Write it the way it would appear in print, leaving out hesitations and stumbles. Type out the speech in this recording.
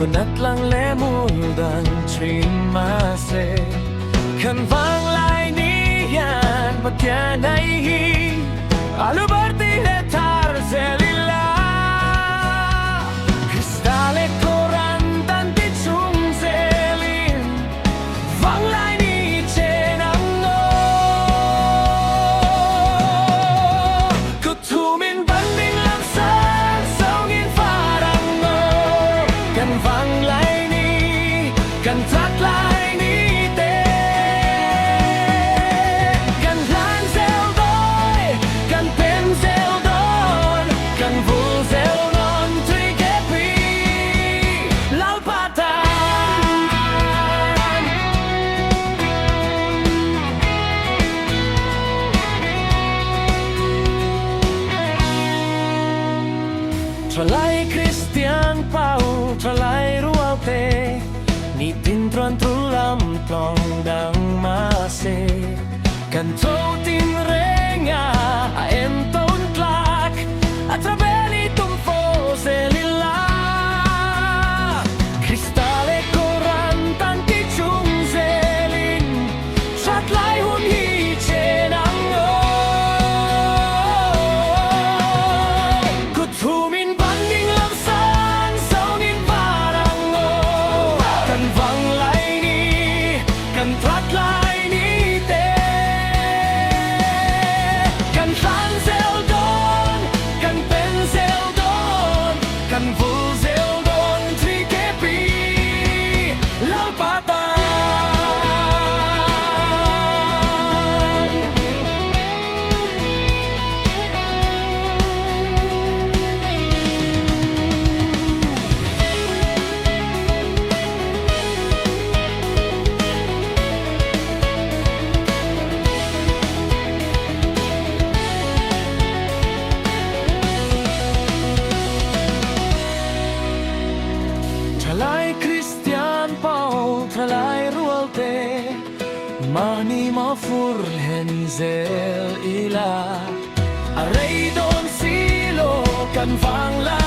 Nat lang lemundan trimase Kan vang lai niyan patyanay hi Alubarti letar zelila Kristale korantan tichung zelin Vang lai ni chenang no Kutumin banding lang san songin farang no Kan vang lai ni kan trat lai ni te Kan lan zel doi kan pen zel don Kan vul zel non tui kepi lalpatan Tralay Christian Pau tralay rualte Ni tintron trulam plong dang mase Kanto tin renga a enton tlak Atrabeli tumfo selila Kristale korantan tichung zelin Shatlay hun hi chenang o Kutumin banding lam san songin parang o Kan vang lai ni kan trat lai ni te Kan tlan zel don kan pen zel don Kan vul zel don tri kepi lalpatan Tralay Christian Paul tralay rualte Mani ma furhen zel ila Aray don silo kan vang lai